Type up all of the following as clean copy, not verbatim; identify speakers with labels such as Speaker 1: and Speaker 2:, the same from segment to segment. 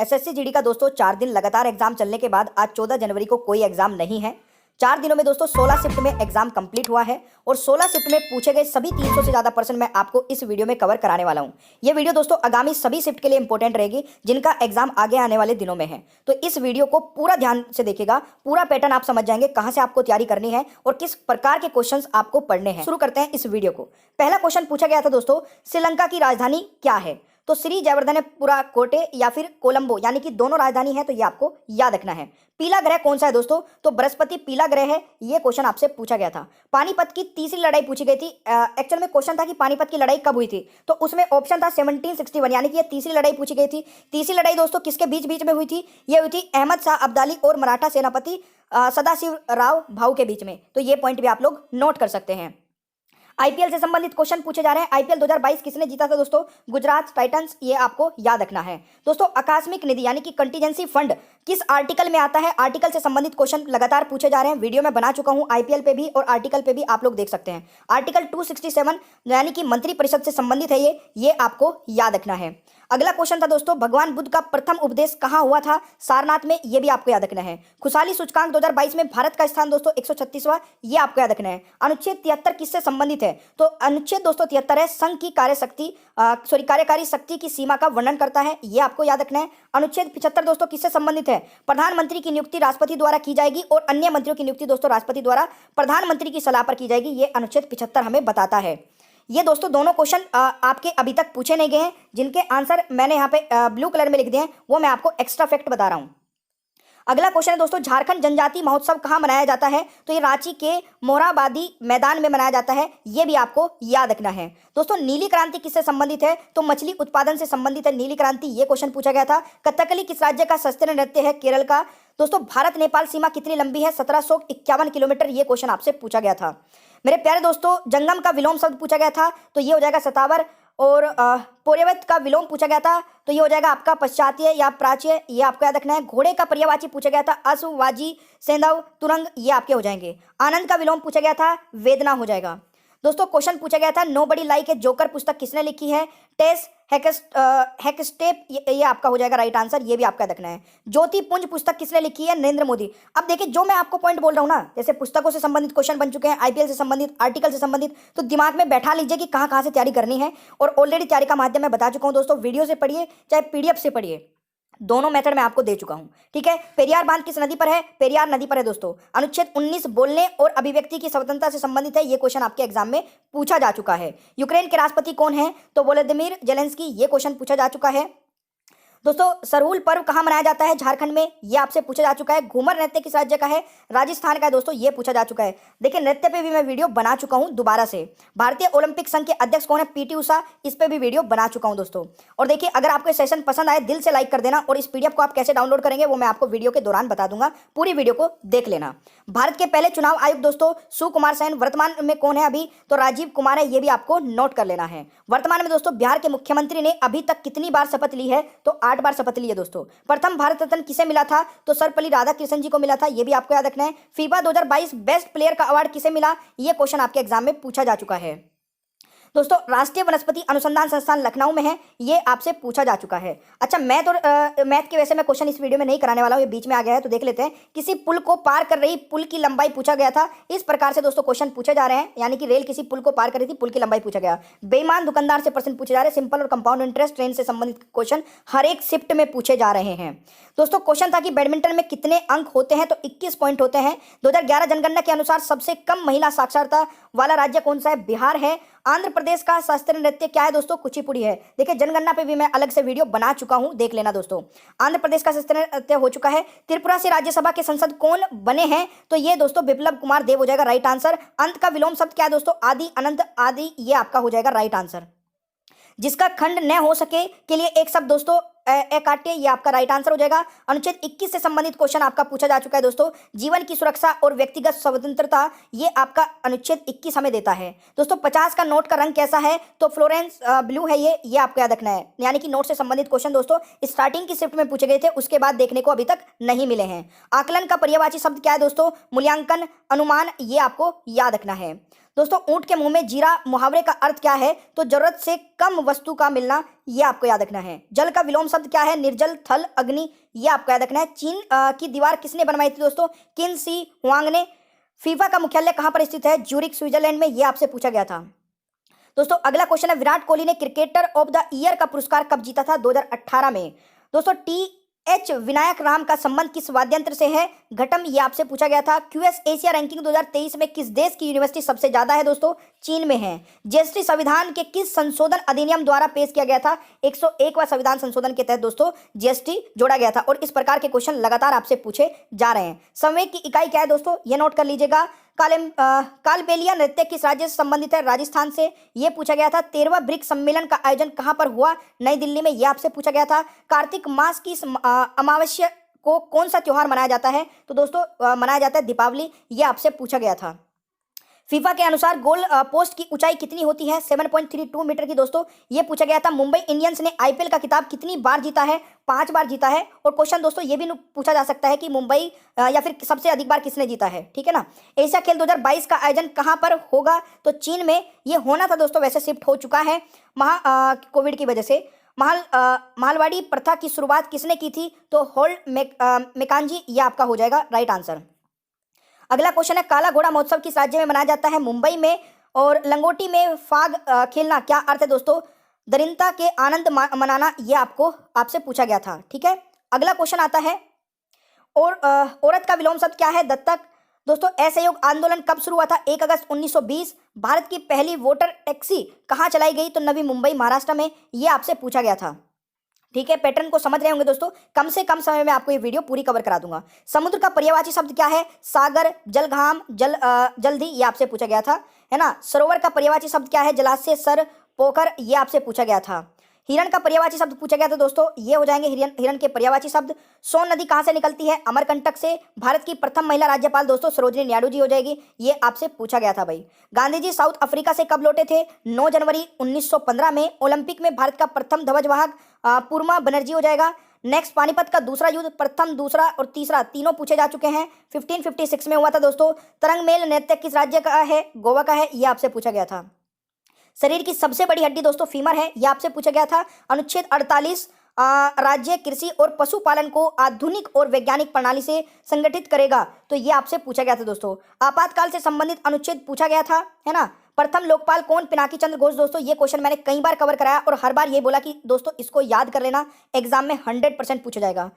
Speaker 1: SSC GD का दोस्तों 4 दिन लगातार एग्जाम चलने के बाद आज 14 जनवरी को कोई एग्जाम नहीं है। 4 दिनों में दोस्तों 16 शिफ्ट में एग्जाम कंप्लीट हुआ है और 16 शिफ्ट में पूछे गए सभी 300 से ज़्यादा प्रश्न मैं आपको इस वीडियो में कवर कराने वाला हूं। ये वीडियो दोस्तों आगामी सभी शिफ्ट के लिए इंपॉर्टेंट रहेगी जिनका एग्जाम आगे आने वाले दिनों में है। तो इस वीडियो को पूरा ध्यान से देखिएगा, पूरा पैटर्न आप समझ जाएंगे कहां से आपको तैयारी करनी है और किस प्रकार के क्वेश्चन आपको पढ़ने हैं। शुरू करते हैं इस वीडियो को। पहला क्वेश्चन पूछा गया था दोस्तों, श्रीलंका की राजधानी क्या है? तो श्री जयवर्धनेपुरा कोटे या फिर कोलंबो, यानी कि दोनों राजधानी है, तो ये आपको याद रखना है। पीला ग्रह कौन सा है दोस्तों? तो बृहस्पति पीला ग्रह है। ये क्वेश्चन आपसे पूछा गया था। पानीपत की तीसरी लड़ाई पूछी गई थी। एक्चुअल में क्वेश्चन था कि पानीपत की लड़ाई कब हुई थी, तो उसमें ऑप्शन था 1761, यानी कि ये तीसरी लड़ाई पूछी गई थी। तीसरी लड़ाई दोस्तों किसके बीच बीच में हुई थी? ये हुई थी अहमद शाह अब्दाली और मराठा सेनापति सदाशिव राव भाऊ के बीच में। तो ये पॉइंट भी आप लोग नोट कर सकते हैं। आईपीएल से संबंधित क्वेश्चन पूछे जा रहे हैं। आईपीएल 2022 किसने जीता था दोस्तों? गुजरात टाइटंस। ये आपको याद रखना है दोस्तों। आकस्मिक निधि यानी कि कंटीजेंसी फंड किस आर्टिकल में आता है? आर्टिकल से संबंधित क्वेश्चन लगातार पूछे जा रहे हैं। वीडियो में बना चुका हूं आईपीएल पे भी और आर्टिकल पे भी, आप लोग देख सकते हैं। आर्टिकल 267 यानी कि मंत्रिपरिषद से संबंधित है ये आपको याद रखना है। अगला क्वेश्चन था दोस्तों, भगवान बुद्ध का प्रथम उपदेश कहां हुआ था? सारनाथ में। ये भी आपको याद रखना है। खुशहाली सूचकांक 2022 में भारत का स्थान दोस्तों 136वां। ये आपको याद रखना है। अनुच्छेद 73 किससे संबंधित है? तो अनुच्छेद दोस्तों 73 है संघ की कार्यकारी शक्ति की सीमा का वर्णन करता है। ये आपको याद रखना है। अनुच्छेद 75 दोस्तों किससे संबंधित है? प्रधानमंत्री की नियुक्ति राष्ट्रपति द्वारा की जाएगी और अन्य मंत्रियों की नियुक्ति दोस्तों राष्ट्रपति द्वारा प्रधानमंत्री की सलाह पर की जाएगी। ये अनुच्छेद 75 हमें बताता है। ये दोस्तों दोनों क्वेश्चन आपके अभी तक पूछे नहीं गए हैं, जिनके आंसर मैंने यहाँ पे ब्लू कलर में लिख दिए हैं, वो मैं आपको एक्स्ट्रा फैक्ट बता रहा हूँ। अगला क्वेश्चन है दोस्तों, झारखंड जनजाति महोत्सव कहाँ मनाया जाता है? तो ये रांची के मोरहाबादी मैदान में मनाया जाता है। ये भी आपको याद रखना है दोस्तों। नीली क्रांति किससे संबंधित है? तो मछली उत्पादन से संबंधित है नीली क्रांति। ये क्वेश्चन पूछा गया था। कथकली किस राज्य का शास्त्रीय नृत्य है? केरल का। दोस्तों भारत नेपाल सीमा कितनी लंबी है? 1751 किलोमीटर। ये क्वेश्चन आपसे पूछा गया था। मेरे प्यारे दोस्तों, जंगम का विलोम शब्द पूछा गया था, तो ये हो जाएगा सतावर। और पोर्यवत का विलोम पूछा गया था, तो ये हो जाएगा आपका पश्चात्य या प्राच्य। ये आपको याद रखना है। घोड़े का पर्यायवाची पूछा गया था, अश्व, वाजी, सेंधव, तुरंग। ये आपके हो जाएंगे। आनंद का विलोम पूछा गया था, वेदना हो जाएगा। दोस्तों क्वेश्चन पूछा गया था, nobody like a joker पुस्तक किसने लिखी है? टेस हैकस्टेप। ये आपका हो जाएगा राइट आंसर। ये भी आपका रखना है। ज्योति पुंज पुस्तक किसने लिखी है? नरेंद्र मोदी। अब देखिए, जो मैं आपको पॉइंट बोल रहा हूं ना, जैसे पुस्तकों से संबंधित क्वेश्चन बन चुके हैं, आईपीएल से संबंधित, आर्टिकल से संबंधित, तो दिमाग में बैठा लीजिए कि कहां कहां से तैयारी करनी है। और ऑलरेडी तैयारी का माध्यम मैं बता चुका हूं दोस्तों। वीडियो से पढ़िए चाहे पीडीएफ से पढ़िए, दोनों मेथड मैं आपको दे चुका हूं। ठीक है। पेरियार बांध किस नदी पर है? पेरियार नदी पर है दोस्तों। अनुच्छेद 19 बोलने और अभिव्यक्ति की स्वतंत्रता से संबंधित है। यह क्वेश्चन आपके एग्जाम में पूछा जा चुका है। यूक्रेन के राष्ट्रपति कौन है? तो वोलोदिमीर जेलेंस्की। ये क्वेश्चन पूछा जा चुका है दोस्तों। सरहुल पर्व कहां मनाया जाता है? झारखंड में। ये आपसे पूछा जा चुका है। घूमर नृत्य किस राज्य का है? राजस्थान का है दोस्तों। ये पूछा जा चुका है। देखिए, नृत्य पे भी मैं वीडियो बना चुका हूं दोबारा से। भारतीय ओलंपिक संघ के अध्यक्ष कौन है? पीटी उषा। इस पे भी वीडियो बना चुका हूं दोस्तों। और देखिए, अगर आपको सेशन पसंद आए दिल से लाइक कर देना, और इस पीडीएफ को आप कैसे डाउनलोड करेंगे वो मैं आपको वीडियो के दौरान बता दूंगा। पूरी वीडियो को देख लेना। भारत के पहले चुनाव आयुक्त दोस्तों सुकुमार सेन। वर्तमान में कौन है अभी? तो राजीव कुमार है। ये भी आपको नोट कर लेना है। वर्तमान में दोस्तों बिहार के मुख्यमंत्री ने अभी तक कितनी बार शपथ ली है? तो 8 बार शपथ ली है दोस्तों। प्रथम भारत रत्न किसे मिला था? तो सर्वपल्ली राधाकृष्णन जी को मिला था। यह भी आपको याद रखना है। फीफा 2022 बेस्ट प्लेयर का अवार्ड किसे मिला? यह क्वेश्चन आपके एग्जाम में पूछा जा चुका है दोस्तों। राष्ट्रीय वनस्पति अनुसंधान संस्थान लखनऊ में है। ये आपसे पूछा जा चुका है। अच्छा, मैं तो मैथ के वैसे मैं क्वेश्चन इस वीडियो में नहीं कराने वाला हूं, ये बीच में आ गया है, तो देख लेते हैं। किसी पुल को पार कर रही पुल की लंबाई पूछा गया था। इस प्रकार से दोस्तों क्वेश्चन पूछे जा रहे हैं, यानी कि रेल किसी पुल को पार कर रही थी, पुल की लंबाई पूछा गया। बेईमान दुकानदार से प्रश्न पूछे जा रहे हैं। सिंपल और कंपाउंड इंटरेस्ट ट्रेन से संबंधित क्वेश्चन हर एक शिफ्ट में पूछे जा रहे हैं दोस्तों। क्वेश्चन था कि बैडमिंटन में कितने अंक होते हैं? तो 21 पॉइंट होते हैं। 2011 जनगणना के अनुसार सबसे कम महिला साक्षरता वाला राज्य कौन सा है? बिहार है। आंध्र प्रदेश का शास्त्रीय नृत्य क्या है दोस्तों? कुचिपुड़ी है। देखिए, जनगणना पे भी मैं अलग से वीडियो बना चुका हूं, देख लेना दोस्तों। आंध्र प्रदेश का शास्त्रीय नृत्य हो चुका है। त्रिपुरा से राज्यसभा के सांसद कौन बने हैं? तो ये दोस्तों बिप्लब कुमार देव हो जाएगा राइट आंसर। अंत का विलोम शब्द क्या है दोस्तों? आदि, अनंत, आदि। ये आपका हो जाएगा राइट आंसर। जिसका खंड न हो सके के लिए एक शब्द दोस्तों एकाट्य। ये आपका राइट आंसर हो जाएगा। अनुच्छेद 21 से संबंधित क्वेश्चन आपका पूछा जा चुका है दोस्तों। जीवन की सुरक्षा और व्यक्तिगत स्वतंत्रता, ये आपका अनुच्छेद 21 हमें देता है दोस्तों। 50 का नोट का रंग कैसा है? तो फ्लोरेंस ब्लू है। ये आपको याद रखना है। यानी कि नोट से संबंधित क्वेश्चन दोस्तों स्टार्टिंग की शिफ्ट में पूछे गए थे, उसके बाद देखने को अभी तक नहीं मिले हैं। आकलन का पर्यायवाची शब्द क्या है दोस्तों? मूल्यांकन, अनुमान। ये आपको याद रखना है दोस्तों ऊंट के मुंह में जीरा मुहावरे का अर्थ क्या है? तो जरूरत से कम वस्तु का मिलना, ये आपको याद रखना है। जल का विलोम शब्द क्या है? निर्जल, थल, अग्नि, ये आपको याद रखना है। चीन की दीवार किसने बनवाई थी दोस्तों? किन सी हुआंग ने। फीफा का मुख्यालय कहां पर स्थित है? ज्यूरिख, स्विट्जरलैंड में, ये आपसे पूछा गया था। दोस्तों अगला क्वेश्चन है, विराट कोहली ने क्रिकेटर ऑफ द ईयर का पुरस्कार कब जीता था? 2018 में। दोस्तों टी विनायक राम का संबंध किस वाद्यंत्र से है? घटम, ये आपसे पूछा गया था। क्यूएस एशिया रैंकिंग 2023 में किस देश की यूनिवर्सिटी सबसे ज्यादा है? दोस्तों चीन में है। जीएसटी संविधान के किस संशोधन अधिनियम द्वारा पेश किया गया था? 101वां संविधान संशोधन के तहत दोस्तों जीएसटी जोड़ा गया था। और इस प्रकार के क्वेश्चन लगातार आपसे पूछे जा रहे हैं। संवेग की इकाई क्या है दोस्तों? ये नोट कर लीजिएगा। कालबेलिया नृत्य किस राज्य से संबंधित है? राजस्थान से, ये पूछा गया था। 13वां ब्रिक्स सम्मेलन का आयोजन कहां पर हुआ? नई दिल्ली में, ये आपसे पूछा गया था। कार्तिक मास की अमावस्या को कौन सा त्योहार मनाया जाता है? तो दोस्तों मनाया जाता है दीपावली, ये आपसे पूछा गया था। फीफा के अनुसार गोल पोस्ट की ऊंचाई कितनी होती है? 7.32 मीटर की दोस्तों, ये पूछा गया था। मुंबई इंडियंस ने आईपीएल का खिताब कितनी बार जीता है? 5 बार जीता है। और क्वेश्चन दोस्तों ये भी पूछा जा सकता है कि मुंबई या फिर सबसे अधिक बार किसने जीता है, ठीक है ना। एशिया खेल 2022 का आयोजन कहां पर होगा? तो चीन में ये होना था दोस्तों, वैसे शिफ्ट हो चुका है कोविड की वजह से। मालवाड़ी प्रथा की शुरुआत किसने की थी? तो होल्ड मेकांजी, ये आपका हो जाएगा राइट आंसर। अगला क्वेश्चन है, काला घोड़ा महोत्सव किस राज्य में मनाया जाता है? मुंबई में। और लंगोटी में फाग खेलना क्या अर्थ है दोस्तों? दरिद्रता के आनंद मनाना, ये आपसे पूछा गया था, ठीक है। अगला क्वेश्चन आता है, और औरत का विलोम शब्द क्या है? दत्तक। दोस्तों असहयोग आंदोलन कब शुरू हुआ था? 1 अगस्त 1920। भारत की पहली वोटर टैक्सी कहाँ चलाई गई? तो नवी मुंबई, महाराष्ट्र में, ये आपसे पूछा गया था, ठीक है। पैटर्न को समझ रहे होंगे दोस्तों। कम से कम समय में आपको ये वीडियो पूरी कवर करा दूंगा। समुद्र का पर्यायवाची शब्द क्या है? सागर, जलघाम, जल्दी, ये आपसे पूछा गया था, है ना। सरोवर का पर्यायवाची शब्द क्या है? जलाशय, सर, पोखर, ये आपसे पूछा गया था। हिरण का पर्यायवाची शब्द पूछा गया था दोस्तों, ये हो जाएंगे हिरण के पर्यायवाची शब्द। सोन नदी कहां से निकलती है? अमरकंटक से। भारत की प्रथम महिला राज्यपाल दोस्तों सरोजिनी नायडू जी हो जाएगी, ये आपसे पूछा गया था भाई। गांधी जी साउथ अफ्रीका से कब लौटे थे? 9 जनवरी 1915 में। ओलंपिक में भारत का प्रथम ध्वजवाहक पूर्मा बनर्जी हो जाएगा। नेक्स्ट, पानीपत का दूसरा युद्ध प्रथम, दूसरा और तीसरा तीनों पूछे जा चुके हैं। 1556 में हुआ था दोस्तों। तरंगमेल नृत्य किस राज्य का है? गोवा का है, ये आपसे पूछा गया था। शरीर की सबसे बड़ी हड्डी दोस्तों फीमर है, यह आपसे पूछा गया था। अनुच्छेद 48 राज्य कृषि और पशुपालन को आधुनिक और वैज्ञानिक प्रणाली से संगठित करेगा, तो ये आपसे पूछा गया था दोस्तों। आपातकाल से संबंधित अनुच्छेद पूछा गया था, है ना। प्रथम लोकपाल कौन? पिनाकी चंद्र घोष। दोस्तों ये क्वेश्चन मैंने कई बार कवर कराया और हर बार ये बोला कि दोस्तों इसको याद कर लेना, एग्जाम में 100% पूछा जाएगा।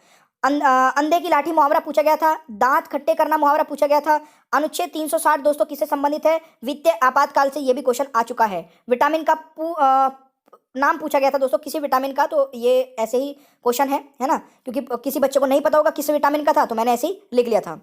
Speaker 1: अंधे की लाठी मुहावरा पूछा गया था। दांत खट्टे करना मुहावरा पूछा गया था। अनुच्छेद 360 दोस्तों किससे संबंधित है? वित्तीय आपातकाल से, ये भी क्वेश्चन आ चुका है। विटामिन का नाम पूछा गया था दोस्तों, किसी विटामिन का, तो ये ऐसे ही क्वेश्चन है ना, क्योंकि किसी बच्चे को नहीं पता होगा किस विटामिन का था, तो मैंने ऐसे ही लिख लिया था।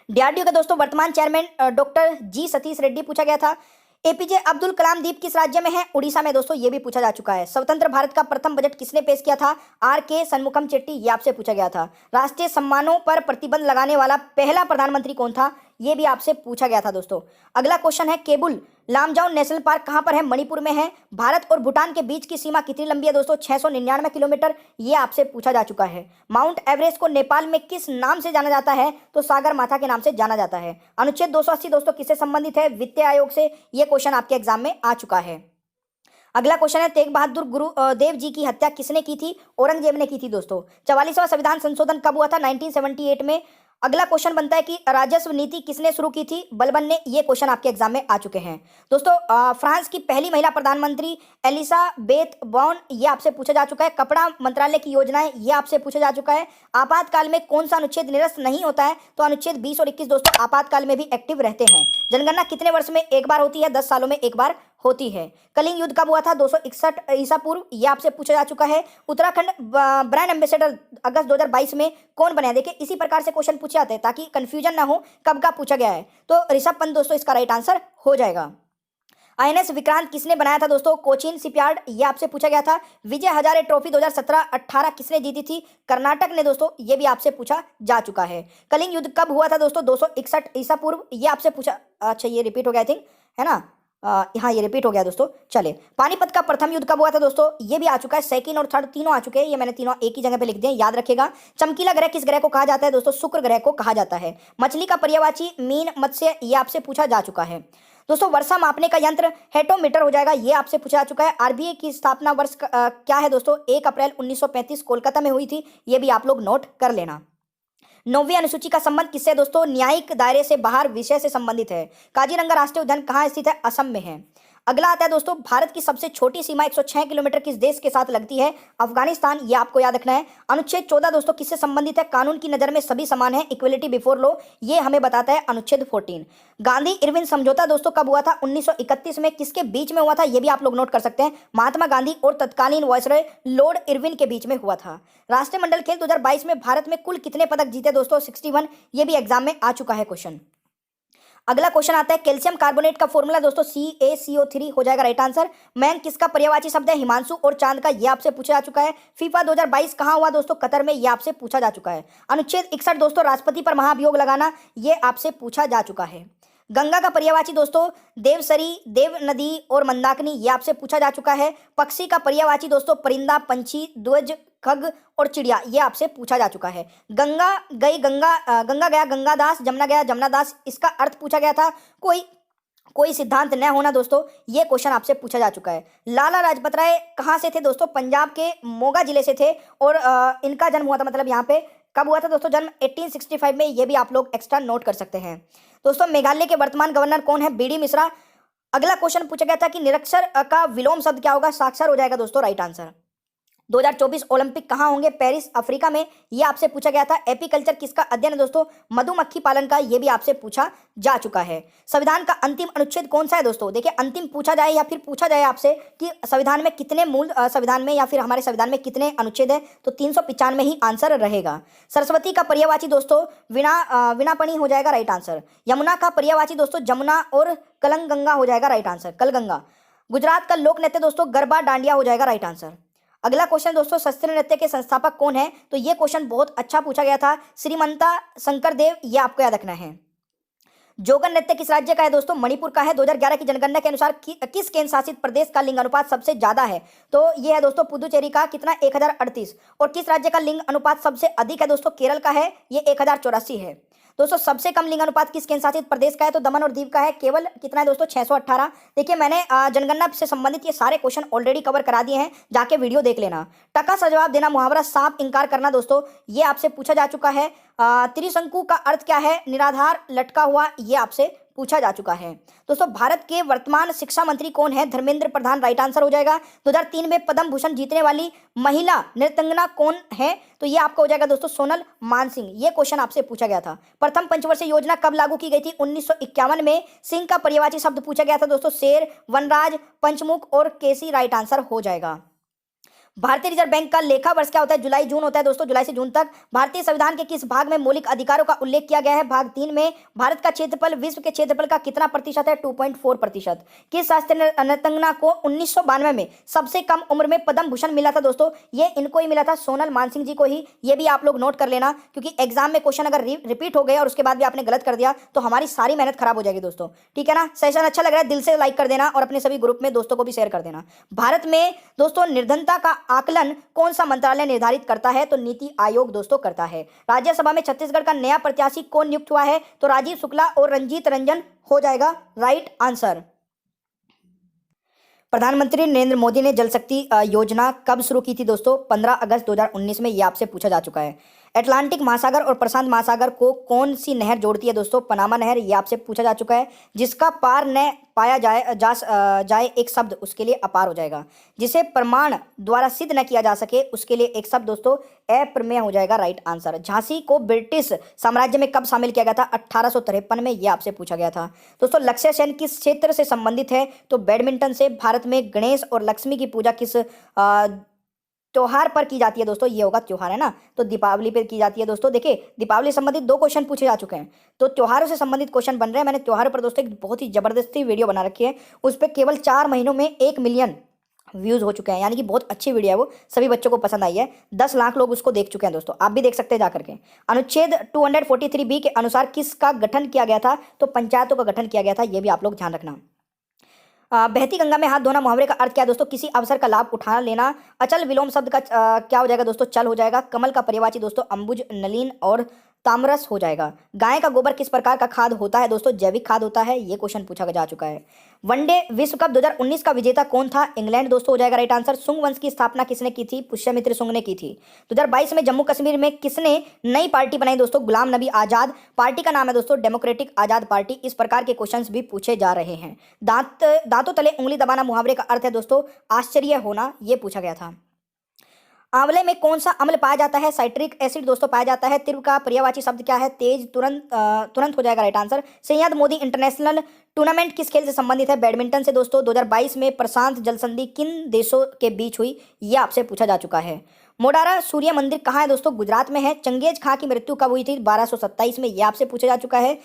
Speaker 1: डीआरडीओ का दोस्तों वर्तमान चेयरमैन डॉक्टर जी सतीश रेड्डी पूछा गया था। एपीजे अब्दुल कलाम द्वीप किस राज्य में है? उड़ीसा में दोस्तों, ये भी पूछा जा चुका है। स्वतंत्र भारत का प्रथम बजट किसने पेश किया था? आर.के. शनमुखम चेट्टी, ये आपसे पूछा गया था। राष्ट्रीय सम्मानों पर प्रतिबंध लगाने वाला पहला प्रधानमंत्री कौन था? ये भी आपसे पूछा गया था दोस्तों। अगला क्वेश्चन है, केबुल लामजाओ नेशनल पार्क कहां पर है? मणिपुर में है। भारत और भूटान के बीच की सीमा कितनी लंबी है दोस्तों? 699 किलोमीटर, ये आपसे पूछा जा चुका है। माउंट एवरेस्ट को नेपाल में किस नाम से जाना जाता है? तो सागर माथा के नाम से जाना जाता है। अनुच्छेद 280 दोस्तों किससे संबंधित है? वित्त आयोग से, ये क्वेश्चन आपके एग्जाम में आ चुका है। अगला क्वेश्चन है, तेग बहादुर गुरुदेव जी की हत्या किसने की थी? औरंगजेब ने की थी दोस्तों। 44वां संविधान संशोधन कब हुआ था? 1978 में। अगला क्वेश्चन बनता है कि राजस्व नीति किसने शुरू की थी? बलबन ने, ये क्वेश्चन आपके एग्जाम में आ चुके हैं दोस्तों। फ्रांस की पहली महिला प्रधानमंत्री एलिजाबेथ बॉर्न, ये आपसे पूछा जा चुका है। कपड़ा मंत्रालय की योजनाएं, ये आपसे पूछा जा चुका है। आपातकाल में कौन सा अनुच्छेद निरस्त नहीं होता है? तो अनुच्छेद 20 और 21 दोस्तों आपातकाल में भी एक्टिव रहते हैं। जनगणना कितने वर्ष में एक बार होती है? 10 सालों में एक बार होती है। कलिंग युद्ध कब हुआ था? 261 ईसा पूर्व, ये आपसे पूछा जा चुका है। उत्तराखंड ब्रांड एम्बेसडर अगस्त 2022 में कौन बने? देखिए इसी प्रकार से क्वेश्चन पूछे जाते हैं ताकि कंफ्यूजन ना हो कब का पूछा गया है। तो ऋषभ पंत दोस्तों इसका राइट आंसर हो जाएगा। आईएनएस विक्रांत किसने बनाया था दोस्तों? कोचीन शिपयार्ड, ये आपसे पूछा गया था। विजय हजारे ट्रॉफी 2017-18 किसने जीती थी? कर्नाटक ने दोस्तों, ये भी आपसे पूछा जा चुका है। कलिंग युद्ध कब हुआ था दोस्तों? 261 ईसा पूर्व, ये आपसे पूछा, अच्छा ये रिपीट हो गया आई थिंक, है ना। हाँ ये रिपीट हो गया दोस्तों। चलिए, पानीपत का प्रथम युद्ध कब हुआ था दोस्तों, ये भी आ चुका है। सेकंड और थर्ड तीनों आ चुके हैं, ये मैंने तीनों एक ही जगह पे लिख दिए, याद रखिएगा। चमकीला ग्रह किस ग्रह को कहा जाता है दोस्तों, शुक्र ग्रह को कहा जाता है। मछली का पर्यायवाची मीन, मत्स्य, ये आपसे पूछा जा चुका है दोस्तों। वर्षा मापने का यंत्र हेटोमीटर हो जाएगा, ये आपसे पूछा जा चुका है। आरबीआई की स्थापना वर्ष क्या है दोस्तों, 1 अप्रैल 1935 कोलकाता में हुई थी, ये भी आप लोग नोट कर लेना। 9वीं अनुसूची का संबंध किससे दोस्तों, न्यायिक दायरे से बाहर विषय से संबंधित है। काजीरंगा राष्ट्रीय उद्यान कहाँ स्थित है, असम में है। अगला आता है दोस्तों, भारत की सबसे छोटी सीमा 106 किलोमीटर किस देश के साथ लगती है, अफगानिस्तान, ये आपको याद रखना है। अनुच्छेद 14 दोस्तों किससे संबंधित है, कानून की नजर में सभी समान है, इक्वलिटी बिफोर लॉ, ये हमें बताता है अनुच्छेद 14। गांधी इरविन समझौता दोस्तों कब हुआ था, 1931 में, किसके बीच में हुआ था, ये भी आप लोग नोट कर सकते हैं, महात्मा गांधी और तत्कालीन वायसरॉय लॉर्ड इरविन के बीच में हुआ था। राष्ट्रमंडल खेल 2022 में भारत में कुल कितने पदक जीते दोस्तों, 61, ये भी एग्जाम में आ चुका है क्वेश्चन। अगला क्वेश्चन आता है, कैल्शियम कार्बोनेट का फॉर्मूला दोस्तों CaCO3 हो जाएगा राइट आंसर। मैंग किसका पर्यायवाची शब्द है, हिमांशु और चांद का, ये आपसे पूछा जा चुका है। फीफा 2022 कहाँ हुआ दोस्तों, कतर में, ये आपसे पूछा जा चुका है। अनुच्छेद 61 दोस्तों, राष्ट्रपति पर महाभियोग लगाना, ये आपसे पूछा जा चुका है। गंगा का पर्यायवाची दोस्तों देवसरी, देव नदी और मंदाकिनी, ये आपसे पूछा जा चुका है। पक्षी का पर्यायवाची दोस्तों परिंदा, पंछी, ध्वज, खग और चिड़िया, ये आपसे पूछा जा चुका है। गंगा गई गंगा गया गंगादास, जमुना गया जमुनादास, इसका अर्थ पूछा गया था। कोई सिद्धांत न होना दोस्तों, ये क्वेश्चन आपसे पूछा जा चुका है। लाला लाजपत राय कहाँ से थे दोस्तों, पंजाब के मोगा जिले से थे, और इनका जन्म हुआ था, मतलब यहाँ पे कब हुआ था दोस्तों, जन्म 1865 में, ये भी आप लोग एक्स्ट्रा नोट कर सकते हैं दोस्तों। मेघालय के वर्तमान गवर्नर कौन है, बीडी मिश्रा। अगला क्वेश्चन पूछा गया था कि निरक्षर का विलोम शब्द क्या होगा, साक्षर हो जाएगा दोस्तों राइट आंसर। 2024 ओलंपिक कहाँ होंगे, पेरिस, अफ्रीका में, ये आपसे पूछा गया था। एपीकल्चर किसका अध्ययन है दोस्तों, मधुमक्खी पालन का, ये भी आपसे पूछा जा चुका है। संविधान का अंतिम अनुच्छेद कौन सा है दोस्तों, देखिए अंतिम पूछा जाए या फिर पूछा जाए आपसे कि संविधान में कितने मूल संविधान में या फिर हमारे संविधान में कितने अनुच्छेद है, तो 395 ही आंसर रहेगा। सरस्वती का पर्यायवाची दोस्तों वीणापणी हो जाएगा राइट आंसर। यमुना का पर्यायवाची दोस्तों जमुना और कलंगंगा हो जाएगा राइट आंसर, कलगंगा। गुजरात का लोक नृत्य दोस्तों गरबा डांडिया हो जाएगा राइट आंसर। अगला क्वेश्चन दोस्तों, शास्त्रीय नृत्य के संस्थापक कौन है, तो ये क्वेश्चन बहुत अच्छा पूछा गया था, श्रीमंता शंकरदेव, ये आपको याद रखना है। जोगन नृत्य किस राज्य का है दोस्तों, मणिपुर का है। 2011 की जनगणना के अनुसार किस केंद्र शासित प्रदेश का लिंग अनुपात सबसे ज्यादा है, तो ये है दोस्तों पुदुचेरी का, कितना 1038। और किस राज्य का लिंग अनुपात सबसे अधिक है दोस्तों, केरल का है, ये 1084 है दोस्तों। सबसे कम लिंग अनुपात किस केंद्र शासित प्रदेश का है, तो दमन और दीव का है, केवल कितना है दोस्तों 618। देखिए मैंने जनगणना से संबंधित ये सारे क्वेश्चन ऑलरेडी कवर करा दिए हैं, जाके वीडियो देख लेना। टका सा जवाब देना, मुहावरा सांप इंकार करना दोस्तों, ये आपसे पूछा जा चुका है। त्रिशंकु का अर्थ क्या है, निराधार लटका हुआ, ये आपसे पूछा जा चुका है दोस्तों। भारत के वर्तमान शिक्षा मंत्री कौन है, धर्मेंद्र प्रधान राइट आंसर हो जाएगा। 2003 में पद्म भूषण जीतने वाली महिला नृत्यंगना कौन है, तो ये आपका हो जाएगा दोस्तों सोनल मानसिंह, ये क्वेश्चन आपसे पूछा गया था। प्रथम पंचवर्षीय योजना कब लागू की गई थी, 1951 में। सिंह का पर्यायवाची शब्द पूछा गया था दोस्तों शेर, वनराज, पंचमुख और केसी, राइट आंसर हो जाएगा। भारतीय रिजर्व बैंक का लेखा वर्ष क्या होता है, जुलाई जून होता है दोस्तों, जुलाई से जून तक। भारतीय संविधान के किस भाग में मौलिक अधिकारों का उल्लेख किया गया है, भाग 3 में। भारत का क्षेत्रफल विश्व के क्षेत्रफल का कितना प्रतिशत है, 2.4%। किस शास्त्रीय नर्तंगना को 1992 में सबसे कम उम्र में पद्म भूषण मिला था दोस्तों, ये इनको ही मिला था, सोनल मानसिंह जी को ही, ये भी आप लोग नोट कर लेना, क्योंकि एग्जाम में क्वेश्चन अगर रिपीट हो गए और उसके बाद भी आपने गलत कर दिया तो हमारी सारी मेहनत खराब हो जाएगी दोस्तों, ठीक है ना। सेशन अच्छा लग रहा है, दिल से लाइक कर देना और अपने सभी ग्रुप में दोस्तों को भी शेयर कर देना। भारत में दोस्तों निर्धनता का आकलन कौन सा मंत्रालय निर्धारित करता है, तो नीति आयोग दोस्तों करता है। राज्यसभा में छत्तीसगढ़ का नया प्रत्याशी कौन नियुक्त हुआ है, तो राजीव शुक्ला और रंजीत रंजन हो जाएगा राइट आंसर। प्रधानमंत्री नरेंद्र मोदी ने जल शक्ति योजना कब शुरू की थी दोस्तों, 15 अगस्त 2019 में, ये आपसे पूछा जा चुका है। अटलांटिक महासागर और प्रशांत महासागर को कौन सी नहर जोड़ती है दोस्तों, पनामा नहर, ये आपसे पूछा जा चुका है। जिसका पार न पाया जाए एक शब्द, उसके लिए अपार हो जाएगा। जिसे प्रमाण द्वारा सिद्ध न किया जा सके, उसके लिए एक शब्द दोस्तों अप्रमेय हो जाएगा राइट आंसर। झांसी को ब्रिटिश साम्राज्य में कब शामिल किया गया था, 1853 में, ये आपसे पूछा गया था दोस्तों। लक्ष्य सेन किस क्षेत्र से संबंधित है, तो बैडमिंटन से। भारत में गणेश और लक्ष्मी की पूजा किस त्योहार पर की जाती है दोस्तों, ये होगा त्योहार है ना, तो दीपावली पर की जाती है दोस्तों। देखिए दीपावली संबंधित 2 क्वेश्चन पूछे जा चुके हैं, तो त्योहारों से संबंधित क्वेश्चन बन रहे हैं। मैंने त्योहारों पर दोस्तों एक बहुत ही जबरदस्ती वीडियो बना रखी है, उस पर केवल 4 महीनों में 1 मिलियन व्यूज हो चुके हैं, यानी कि बहुत अच्छी वीडियो है, वो सभी बच्चों को पसंद आई है। 10 लाख लोग उसको देख चुके हैं दोस्तों, आप भी देख सकते हैं जाकर के। अनुच्छेद 243B के अनुसार किसका गठन किया गया था, तो पंचायतों का गठन किया गया था, ये भी आप लोग ध्यान रखना। बहती गंगा में हाथ धोना मुहावरे का अर्थ क्या है दोस्तों? किसी अवसर का लाभ उठा लेना। अचल विलोम शब्द का क्या हो जाएगा दोस्तों? चल हो जाएगा। कमल का पर्यायवाची दोस्तों अंबुज, नलिन और तामरस हो जाएगा। गाय का गोबर किस प्रकार का खाद होता है दोस्तों? जैविक खाद होता है। ये क्वेश्चन पूछा जा चुका है। वनडे विश्व कप 2019 का विजेता कौन था? इंग्लैंड दोस्तों हो जाएगा राइट आंसर। सुंग वंश की स्थापना किसने की थी? पुष्यमित्र सुंग ने की थी। 2022 में जम्मू कश्मीर में किसने नई पार्टी बनाई दोस्तों? गुलाम नबी आजाद। पार्टी का नाम है दोस्तों डेमोक्रेटिक आजाद पार्टी। इस प्रकार के क्वेश्चंस भी पूछे जा रहे हैं। दांतों तले उंगली दबाना मुहावरे का अर्थ है दोस्तों आश्चर्य होना। ये पूछा गया था। आंवले में कौन सा अम्ल पाया जाता है? साइट्रिक एसिड दोस्तों पाया जाता है। तीव्र का पर्यायवाची शब्द क्या है? तेज, तुरंत। तुरंत हो जाएगा right answer. Syed Modi international tournament किस खेल से संबंधित है? बैडमिंटन से दोस्तों। 2022 में प्रशांत जल संधि किन देशों के बीच हुई? ये आपसे पूछा जा चुका है। मोडारा सूर्य मंदिर कहाँ है दोस्तों? गुजरात में है। चंगेज खां की मृत्यु कब हुई थी? 1227 में। ये आपसे पूछा जा चुका है।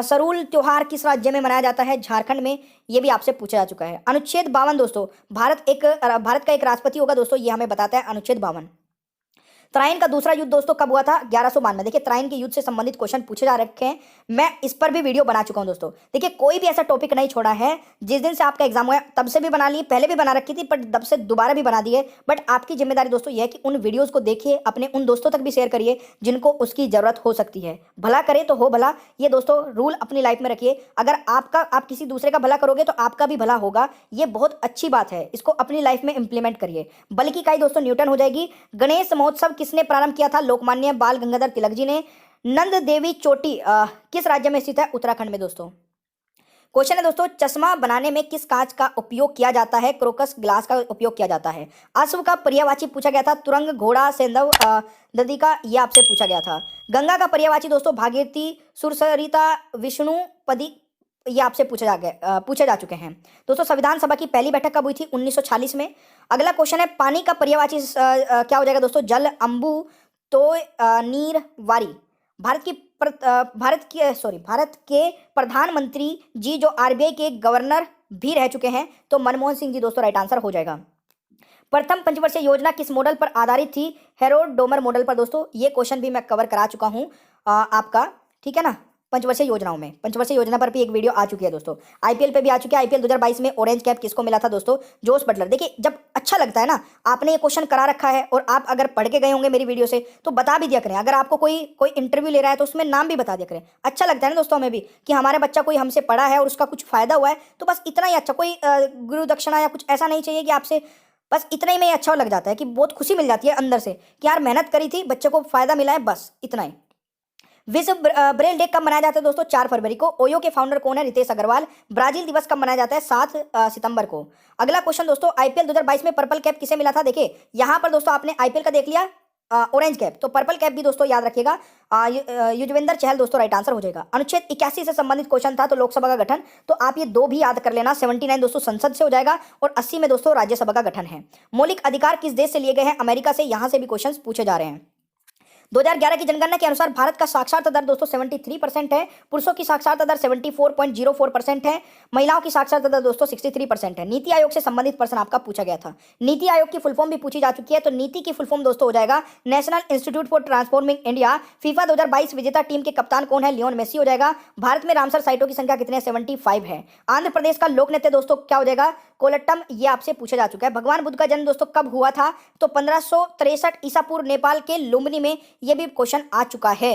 Speaker 1: सरूल त्योहार किस राज्य में मनाया जाता है? झारखंड में। ये भी आपसे पूछा जा चुका है। अनुच्छेद 52 दोस्तों भारत का एक राष्ट्रपति होगा दोस्तों। ये हमें बताता है अनुच्छेद 52। त्राइन का दूसरा युद्ध दोस्तों कब हुआ था? 1192। देखिए त्राइन के युद्ध से संबंधित क्वेश्चन पूछे जा रखे हैं। मैं इस पर भी वीडियो बना चुका हूं दोस्तों। देखिए कोई भी ऐसा टॉपिक नहीं छोड़ा है। जिस दिन से आपका एग्जाम हुआ तब से भी बना लिए, पहले भी बना रखी थी पर तब से दोबारा भी बना दी है। बट आपकी जिम्मेदारी दोस्तों यह है कि उन वीडियोज को देखिए, अपने उन दोस्तों तक भी शेयर करिए जिनको उसकी जरूरत हो सकती है। भला करे तो हो भला, ये दोस्तों रूल अपनी लाइफ में रखिए। अगर आप किसी दूसरे का भला करोगे तो आपका भी भला होगा। ये बहुत अच्छी बात है, इसको अपनी लाइफ में इंप्लीमेंट करिए। बल की इकाई दोस्तों न्यूटन हो जाएगी। गणेश महोत्सव किसने प्रारंभ किया था? लोकमान्य बाल गंगाधर तिलक जी ने। नंद देवी चोटी किस राज्य में स्थित है? उत्तराखंड में दोस्तों। क्वेश्चन है दोस्तों चश्मा बनाने में किस कांच का उपयोग किया जाता है? क्रोकस ग्लास का उपयोग किया जाता है। अश्व का पर्यायवाची पूछा गया था। तुरंग, घोड़ा, सेंधव, दधी का। यह आपसे पूछा गया था। गंगा का पर्यायवाची दोस्तों भागीरथी, सुरसरिता, विष्णुपदी। ये आपसे पूछे जा चुके हैं दोस्तों। संविधान सभा की पहली बैठक कब हुई थी? 1946 में। अगला क्वेश्चन है पानी का पर्यायवाची क्या हो जाएगा दोस्तों? जल, अंबु, तो नीर, वारी। भारत के प्रधानमंत्री जी जो आरबीआई के गवर्नर भी रह चुके हैं, तो मनमोहन सिंह जी दोस्तों राइट आंसर हो जाएगा। प्रथम पंचवर्षीय योजना किस मॉडल पर आधारित थी? हेरोड डोमर मॉडल पर दोस्तों। ये क्वेश्चन भी मैं कवर करा चुका हूं आपका, ठीक है ना। पंचवर्षीय योजनाओं में, पंचवर्षीय योजना पर भी एक वीडियो आ चुकी है दोस्तों। आईपीएल पे भी आ चुकी है। आईपीएल 2022 में ऑरेंज कैप किसको मिला था दोस्तों? Jos Buttler. देखिए जब अच्छा लगता है ना, आपने ये क्वेश्चन करा रखा है और आप अगर पढ़ के गए होंगे मेरी वीडियो से, तो बता भी दिया करें। अगर आपको कोई इंटरव्यू ले रहा है तो उसमें नाम भी बता दिया करें। अच्छा लगता है ना दोस्तों हमें भी कि हमारा बच्चा कोई हमसे पढ़ा है और उसका कुछ फायदा हुआ है, तो बस इतना ही अच्छा। कोई गुरु दक्षिणा या कुछ ऐसा नहीं चाहिए कि आपसे, बस इतना ही में अच्छा लग जाता है कि बहुत खुशी मिल जाती है अंदर से कि यार मेहनत करी थी, बच्चे को फायदा मिला है, बस इतना ही। विश्व ब्रेल डे कब मनाया जाता है दोस्तों? 4 फरवरी को। ओयो के फाउंडर कौन है? रितेश अग्रवाल। ब्राजील दिवस कब मनाया जाता है? 7 सितंबर को। अगला क्वेश्चन दोस्तों आईपीएल 2022 में पर्पल कैप किसे मिला था? देखिए यहां पर दोस्तों आपने आईपीएल का देख लिया ऑरेंज कैप, तो पर्पल कैप भी दोस्तों याद रखिएगा युजवेंद्र चहल दोस्तों राइट आंसर हो जाएगा। अनुच्छेद 81 से संबंधित क्वेश्चन था तो लोकसभा का गठन, तो आप ये दो भी याद कर लेना। 79 दोस्तों संसद से हो जाएगा और 80 में दोस्तों राज्यसभा का गठन है। मौलिक अधिकार किस देश से लिए गए हैं? अमेरिका से। यहां से भी क्वेश्चन पूछे जा रहे हैं। 2011 की जनगणना के अनुसार भारत का साक्षरता दर दोस्तों 73% है। पुरुषों की साक्षरता दर 74.04% है। महिलाओं की साक्षरता दर दोस्तों 63% है। नीति आयोग से संबंधित प्रश्न आपका पूछा गया था। नीति आयोग की फुल फॉर्म भी पूछी जा चुकी है, तो नीति की फुल फॉर्म दोस्तों हो जाएगा national institute for transforming India. FIFA 2022 विजेता टीम के कप्तान कौन है? लियोन मेसी हो जाएगा। भारत में रामसर साइटों की संख्या कितनी है? 75 है। आंध्र प्रदेश का लोक नृत्य दोस्तों क्या हो जाएगा? कोलट्टम। ये आपसे पूछा जा चुका है। भगवान बुद्ध का जन्म दोस्तों कब हुआ था? तो 1563 ईसा पूर्व नेपाल के लुम्बिनी में। यह भी क्वेश्चन आ चुका है।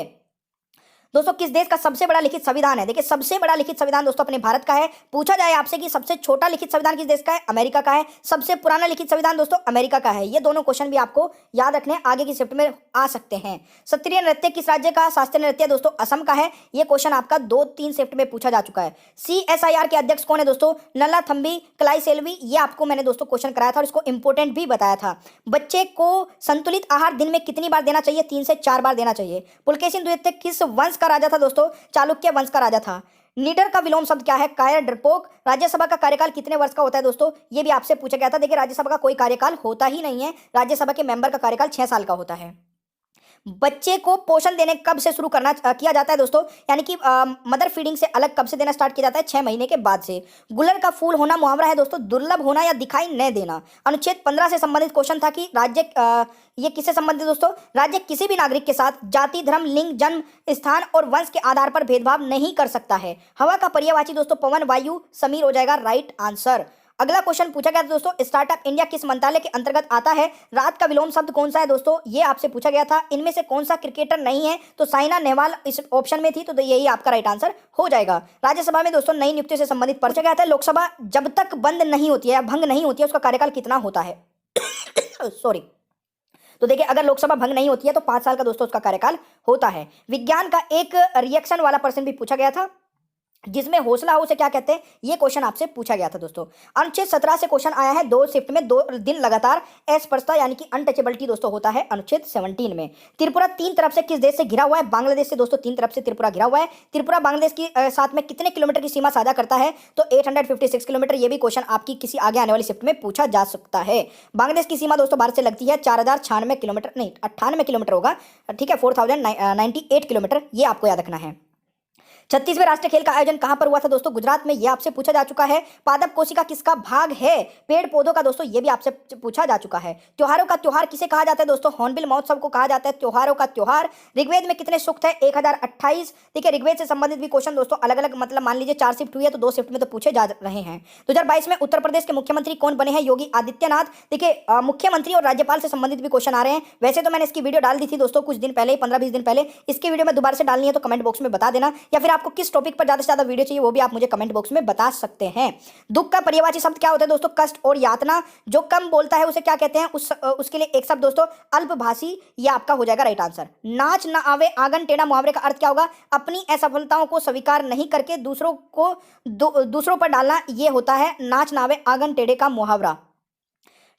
Speaker 1: दोस्तों किस देश का सबसे बड़ा लिखित संविधान है? देखिए सबसे बड़ा लिखित संविधान दोस्तों अपने भारत का है। पूछा जाए आपसे कि सबसे छोटा लिखित संविधान किस देश का है? अमेरिका का है। सबसे पुराना लिखित संविधान दोस्तों अमेरिका का है। ये दोनों क्वेश्चन भी आपको याद रखने आगे की शिफ्ट में आ सकते हैं। शास्त्रीय नृत्य किस राज्य का? शास्त्रीय नृत्य दोस्तों असम का है। ये क्वेश्चन आपका 2-3 शिफ्ट में पूछा जा चुका है। CSIR के अध्यक्ष कौन है दोस्तों? नल्ला थम्बी क्लाइसेल्वी। ये आपको मैंने दोस्तों क्वेश्चन कराया था और इसको इंपोर्टेंट भी बताया था। बच्चे को संतुलित आहार दिन में कितनी बार देना चाहिए? 3 से 4 बार देना चाहिए। पुलकेशिन द्वितीय किस वंश का राजा था दोस्तों? चालुक्य वंश का राजा था। नीडर का विलोम शब्द क्या है? कायर, डरपोक। राज्यसभा का कार्यकाल कितने वर्ष का होता है दोस्तों? ये भी आपसे पूछा गया था। देखिए राज्यसभा का कोई कार्यकाल होता ही नहीं है। राज्यसभा के मेंबर का कार्यकाल 6 साल का होता है। बच्चे को पोषण देने कब से शुरू करना किया जाता है दोस्तों, यानी कि मदर फीडिंग से अलग कब से देना स्टार्ट किया जाता है? 6 महीने के बाद से। गुलर का फूल होना मुहावरा है दोस्तों, दुर्लभ होना या दिखाई न देना। अनुच्छेद 15 से संबंधित क्वेश्चन था कि राज्य ये किससे संबंधित दोस्तों? राज्य किसी भी नागरिक के साथ जाति, धर्म, लिंग, जन्म स्थान और वंश के आधार पर भेदभाव नहीं कर सकता है। हवा का पर्यायवाची दोस्तों पवन, वायु, समीर हो जाएगा राइट आंसर। अगला क्वेश्चन पूछा गया था दोस्तों, स्टार्टअप इंडिया किस मंत्रालय के अंतर्गत आता है? रात का विलोम शब्द कौन सा है दोस्तों? ये आपसे पूछा गया था। इनमें से कौन सा क्रिकेटर नहीं है? तो साइना नेहवाल इस ऑप्शन में थी, तो यही आपका राइट आंसर हो जाएगा। राज्यसभा में दोस्तों नई नियुक्ति से संबंधित पूछा गया था, लोकसभा जब तक बंद नहीं होती है या भंग नहीं होती है उसका कार्यकाल कितना होता है? सॉरी, तो देखिए अगर लोकसभा भंग नहीं होती है तो 5 साल का दोस्तों उसका कार्यकाल होता है। विज्ञान का एक रिएक्शन वाला प्रश्न भी पूछा गया था, जिसमें हौसला हो उसे क्या कहते हैं? ये क्वेश्चन आपसे पूछा गया था दोस्तों। अनुच्छेद 17 से क्वेश्चन आया है, 2 शिफ्ट में 2 दिन लगातार अस्पृश्यता यानी कि अनटचेबिलिटी दोस्तों होता है अनुच्छेद 17 में। त्रिपुरा 3 तरफ से किस देश से घिरा हुआ है? बांग्लादेश से दोस्तों 3 तरफ से त्रिपुरा घिरा हुआ है। त्रिपुरा बांग्लादेश की साथ में कितने किलोमीटर की सीमा साझा करता है? तो 856 किलोमीटर। ये भी क्वेश्चन आपकी किसी आगे आने वाली शिफ्ट में पूछा जा सकता है। बांग्लादेश की सीमा दोस्तों भारत से लगती है 4096 किलोमीटर, नहीं 98 किलोमीटर होगा, ठीक है, 4098 किलोमीटर, ये आपको याद रखना है। 36वें राष्ट्रीय खेल का आयोजन कहां पर हुआ था दोस्तों? गुजरात में। यह आपसे पूछा जा चुका है। पादप कोशिका किसका भाग है? पेड़ पौधों का दोस्तों, यह भी आपसे पूछा जा चुका है। त्योहारों का त्योहार किसे कहा जाता है दोस्तों? हॉर्नबिल महोत्सव को कहा जाता है त्योहारों का त्योहार। ऋग्वेद में कितने सूक्त है? 1028। देखिए ऋग्वेद से संबंधित भी क्वेश्चन दोस्तों अलग अलग, मतलब मान लीजिए 4 शिफ्ट हुई है तो 2 शिफ्ट में तो पूछे जा रहे हैं। 2022 में उत्तर प्रदेश के मुख्यमंत्री कौन बने हैं? योगी आदित्यनाथ। देखिए मुख्यमंत्री और राज्यपाल से संबंधित भी क्वेश्चन आ रहे हैं। वैसे तो मैंने इसकी वीडियो डाल दी थी दोस्तों कुछ दिन पहले, 15-20 दिन पहले। इसकी वीडियो में दोबारा से डालनी है तो कमेंट बॉक्स में बता देना, या फिर आपको किस टॉपिक पर ज्यादा से ज्यादा वीडियो चाहिए वो भी आप मुझे कमेंट बॉक्स में बता सकते हैं। दुख का पर्यायवाची शब्द क्या होता है दोस्तों? कष्ट और यातना। जो कम बोलता है उसे क्या कहते हैं? उसके लिए एक शब्द दोस्तों अल्पभाषी, ये आपका हो जाएगा राइट आंसर। नाच ना आवे आंगन टेढ़ा मुहावरे का अर्थ क्या होगा? अपनी असफलताओं को स्वीकार नहीं करके दूसरों पर डालना, ये होता है नाच ना आवे आंगन टेढ़े का मुहावरा।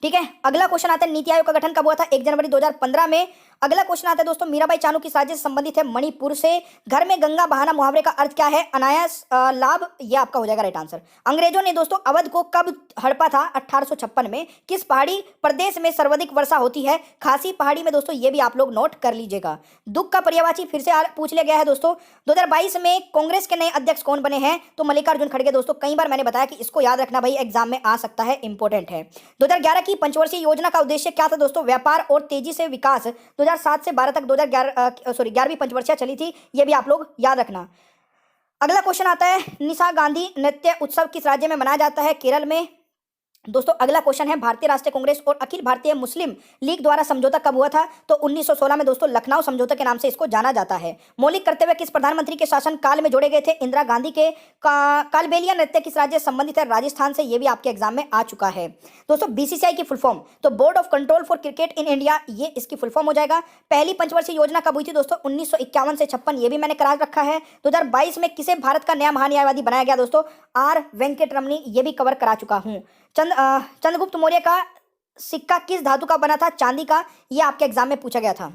Speaker 1: ठीक है, अगला क्वेश्चन आता है, नीति आयोग का गठन कब हुआ था? 1 जनवरी 2015 में। अगला क्वेश्चन आता है दोस्तों, मीराबाई चानू की साजिश संबंधित है मणिपुर से। घर में गंगा बहाना मुहावरे का अर्थ क्या है? अनायास लाभ, ये आपका हो जाएगा राइट आंसर। अंग्रेजों ने दोस्तों अवध को कब हड़पा था? 1856 में। किस पहाड़ी प्रदेश में सर्वाधिक वर्षा होती है? खासी पहाड़ी में दोस्तों, ये भी आप लोग नोट कर लीजिएगा। दुख का पर्यायवाची फिर से पूछ लिया गया है दोस्तों। 2022 में कांग्रेस के नए अध्यक्ष कौन बने हैं? तो मल्लिकार्जुन खड़गे दोस्तों। कई बार मैंने बताया कि इसको याद रखना भाई, एग्जाम में आ सकता है, इंपॉर्टेंट है। 2011 की पंचवर्षीय योजना का उद्देश्य क्या था दोस्तों? व्यापार और तेजी से विकास। 2007 से 12 तक 11वीं पंचवर्षीय चली थी, ये भी आप लोग याद रखना। अगला क्वेश्चन आता है, निशा गांधी नृत्य उत्सव किस राज्य में मनाया जाता है? केरल में। दोस्तों अगला क्वेश्चन है, भारतीय राष्ट्रीय कांग्रेस और अखिल भारतीय मुस्लिम लीग द्वारा समझौता कब हुआ था? तो 1916 में दोस्तों, लखनऊ समझौता के नाम से इसको जाना जाता है। मौलिक कर्तव्य किस प्रधानमंत्री के शासन काल में जोड़े गए थे? इंदिरा गांधी के। कालबेलिया नृत्य किस राज्य से संबंधित है? राजस्थान से, ये भी आपके एग्जाम में आ चुका है। दोस्तों बीसीसीआई की फुल फॉर्म, तो board of control for cricket in India, ये इसकी फुल फॉर्म हो जाएगा। पहली पंचवर्षीय योजना कब हुई थी दोस्तों? 1951 से 56, ये भी मैंने करा रखा है। 2022 में किसे भारत का नया महान्यायवादी बनाया गया दोस्तों? आर वेंकट रमनी, ये भी कवर करा चुका हूं। चंद्रगुप्त मौर्य का सिक्का किस धातु का बना था? चांदी का, ये आपके एग्जाम में पूछा गया था।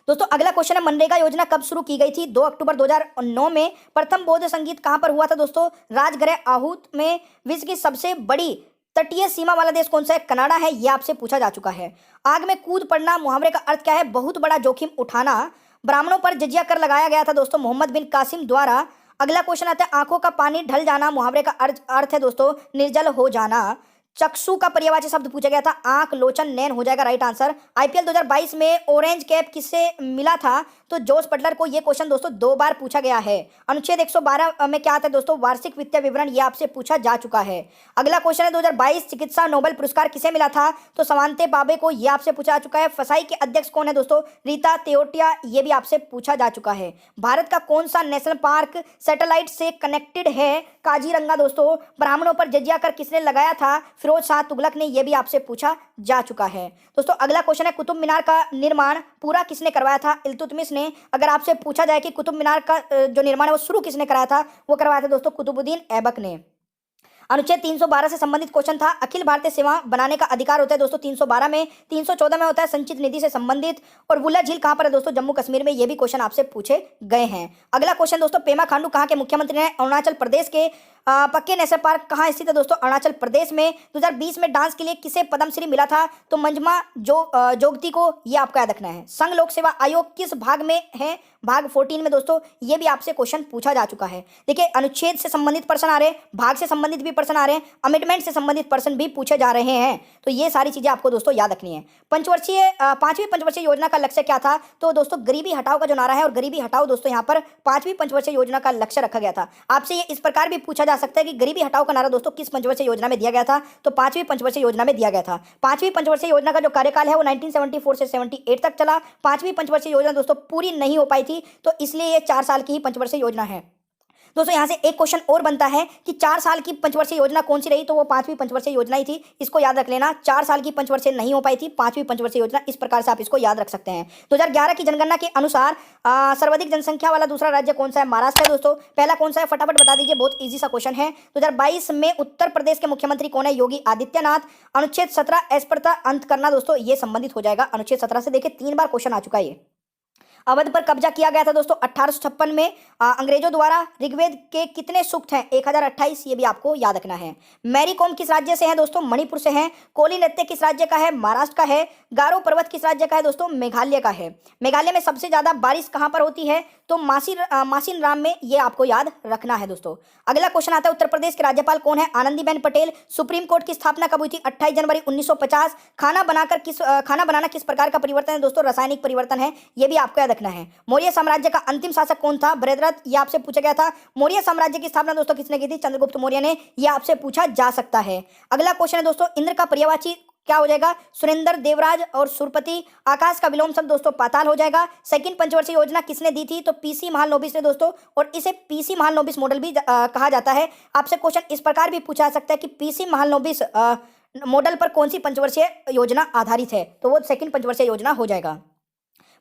Speaker 1: दोस्तों अगला क्वेश्चन है, मनरेगा योजना कब शुरू की गई थी? 2 अक्टूबर 2009 में। प्रथम बौद्ध संगीत कहां पर हुआ था दोस्तों? राजगृह आहूत में। विश्व की सबसे बड़ी तटीय सीमा वाला देश कौन सा है? कनाडा है, यह आपसे पूछा जा चुका है। आग में कूद पड़ना मुहावरे का अर्थ क्या है? बहुत बड़ा जोखिम उठाना। ब्राह्मणों पर जजिया कर लगाया गया था दोस्तों मोहम्मद बिन कासिम द्वारा। अगला क्वेश्चन आता है, आंखों का पानी ढल जाना मुहावरे का अर्थ है दोस्तों निर्जल हो जाना। चक्षु का पर्यायवाची शब्द पूछा गया था, आंख, लोचन, नैन हो जाएगा राइट आंसर। आईपीएल 2022 में ऑरेंज कैप किससे मिला था? तो जोस बटलर को। ये क्वेश्चन दोस्तों 2 बार पूछा गया है। अनुच्छेद 112 में क्या आता है दोस्तों? वार्षिक वित्तीय विवरण, ये आपसे पूछा जा चुका है। अगला क्वेश्चन है, 2022 चिकित्सा नोबेल पुरस्कार किसे मिला था? तो समांते बाबे को, ये आपसे पूछा जा चुका है। फसाई के अध्यक्ष कौन है दोस्तों? रीता तेओटिया, ये भी आपसे पूछा जा चुका है। भारत का कौन सा नेशनल पार्क सैटेलाइट से कनेक्टेड है? काजीरंगा दोस्तों। ब्राह्मणों पर जजिया कर किसने लगाया था? फिरोज शाह तुगलक ने, यह भी आपसे पूछा जा चुका है। दोस्तों अगला क्वेश्चन है, कुतुब मीनार का निर्माण पूरा किसने करवाया था? इल्तुतमिश ने। अगर आपसे पूछा जाए कि कुतुब मीनार का जो निर्माण है वो शुरू किसने कराया था? वो करवाया था दोस्तों कुतुबुद्दीन ऐबक ने। अनुच्छेद 312 से संबंधित क्वेश्चन था, अखिल भारतीय सीमा बनाने का अधिकार होता है दोस्तों 312 में। 314 में होता है संचित निधि से संबंधित। और बुल्ला झील कहां पर है दोस्तों? जम्मू कश्मीर में, ये भी क्वेश्चन आपसे पूछे गए हैं। अगला क्वेश्चन दोस्तों, पेमा खांडू कहां के मुख्यमंत्री हैं? अरुणाचल प्रदेश के। पक्के नेशनल पार्क कहाँ स्थित है दोस्तों? अरुणाचल प्रदेश में। 2020 में डांस के लिए किसे पद्मश्री मिला था? तो मंजमा जोगती को, ये आपका याद रखना है। संघ लोक सेवा आयोग किस भाग में है? भाग 14 में दोस्तों। ये भी आपसे क्वेश्चन पूछा जा चुका है। देखिए, अनुच्छेद से संबंधित प्रश्न आ रहे हैं, भाग से संबंधित भी प्रश्न आ रहे हैं, अमेंडमेंट से संबंधित प्रश्न भी पूछे जा रहे हैं। तो ये सारी चीजें आपको दोस्तों याद रखनी है। पांचवी पंचवर्षीय योजना का लक्ष्य क्या था? तो दोस्तों गरीबी हटाओ का जो नारा है, और गरीबी हटाओ दोस्तों यहाँ पर पांचवी पंचवर्षीय योजना का लक्ष्य रखा गया था। आपसे ये इस प्रकार भी पूछा जा सकता है कि गरीबी हटाओ का नारा दोस्तों किस पंचवर्षीय योजना में दिया गया था? तो पांचवी पंचवर्षीय योजना में दिया गया था। पांचवी पंचवर्षीय योजना का जो कार्यकाल है वो 1974 से 78 तक चला। पांचवी पंचवर्षीय योजना दोस्तों पूरी नहीं हो पाई थी, तो इसलिए ये 4 साल की ही पंचवर्षीय योजना है। दोस्तों यहाँ से एक क्वेश्चन और बनता है कि 4 साल की पंचवर्षीय योजना कौन सी रही? तो वो पांचवी पंचवर्षीय योजना ही थी। इसको याद रख लेना, 4 साल की पंचवर्षीय नहीं हो पाई थी, पांचवी पंचवर्षीय योजना। इस प्रकार से आप इसको याद रख सकते हैं। 2011 की जनगणना के अनुसार सर्वाधिक जनसंख्या वाला दूसरा राज्य कौन सा है? महाराष्ट्र है दोस्तों। पहला कौन सा है? फटाफट बता दीजिए, बहुत ईजी सा क्वेश्चन है। 2022 में उत्तर प्रदेश के मुख्यमंत्री कौन है? योगी आदित्यनाथ। अनुच्छेद 17 अस्पृश्यता अंत करना दोस्तों, ये संबंधित हो जाएगा अनुच्छेद 17 से। देखिए 3 बार क्वेश्चन आ चुका है ये। अवध पर कब्जा किया गया था दोस्तों 1856 में अंग्रेजों द्वारा। ऋग्वेद के कितने सूक्त हैं? 1028, ये भी आपको याद रखना है। मैरी कॉम किस राज्य से है दोस्तों? मणिपुर से है। कोली नृत्य किस राज्य का है? महाराष्ट्र का है। गारो पर्वत किस राज्य का है दोस्तों? मेघालय का है। मेघालय में सबसे ज्यादा बारिश कहां पर होती है? तो मासिन राम में, ये आपको याद रखना है दोस्तों। अगला क्वेश्चन आता है, उत्तर प्रदेश के राज्यपाल कौन है? आनंदीबेन पटेल। सुप्रीम कोर्ट की स्थापना कब हुई थी? 28 जनवरी 1950। खाना बनाना किस प्रकार का परिवर्तन है दोस्तों? रासायनिक परिवर्तन है, ये भी आपको याद रखना है। मौर्य साम्राज्य का अंतिम शासक कौन था? बृहद्रथ, ये आपसे पूछा गया था। मौर्य साम्राज्य की स्थापना दोस्तों किसने की थी? चंद्रगुप्त मौर्य ने, ये आपसे पूछा जा सकता है। अगला क्वेश्चन है दोस्तों, इंद्र का पर्यायवाची क्या हो जाएगा? सुरेंद्र, देवराज और सुरपति। आकाश का विलोम शब्द दोस्तों पाताल हो जाएगा। सेकंड पंचवर्षीय योजना किसने दी थी? तो पीसी महालनोबिस ने दोस्तों, और इसे पीसी महालनोबिस मॉडल भी कहा जाता है। आपसे क्वेश्चन इस प्रकार भी पूछा जा सकता है कि पीसी महालनोबिस मॉडल पर कौन सी पंचवर्षीय योजना आधारित है? तो वो सेकंड पंचवर्षीय योजना हो जाएगा।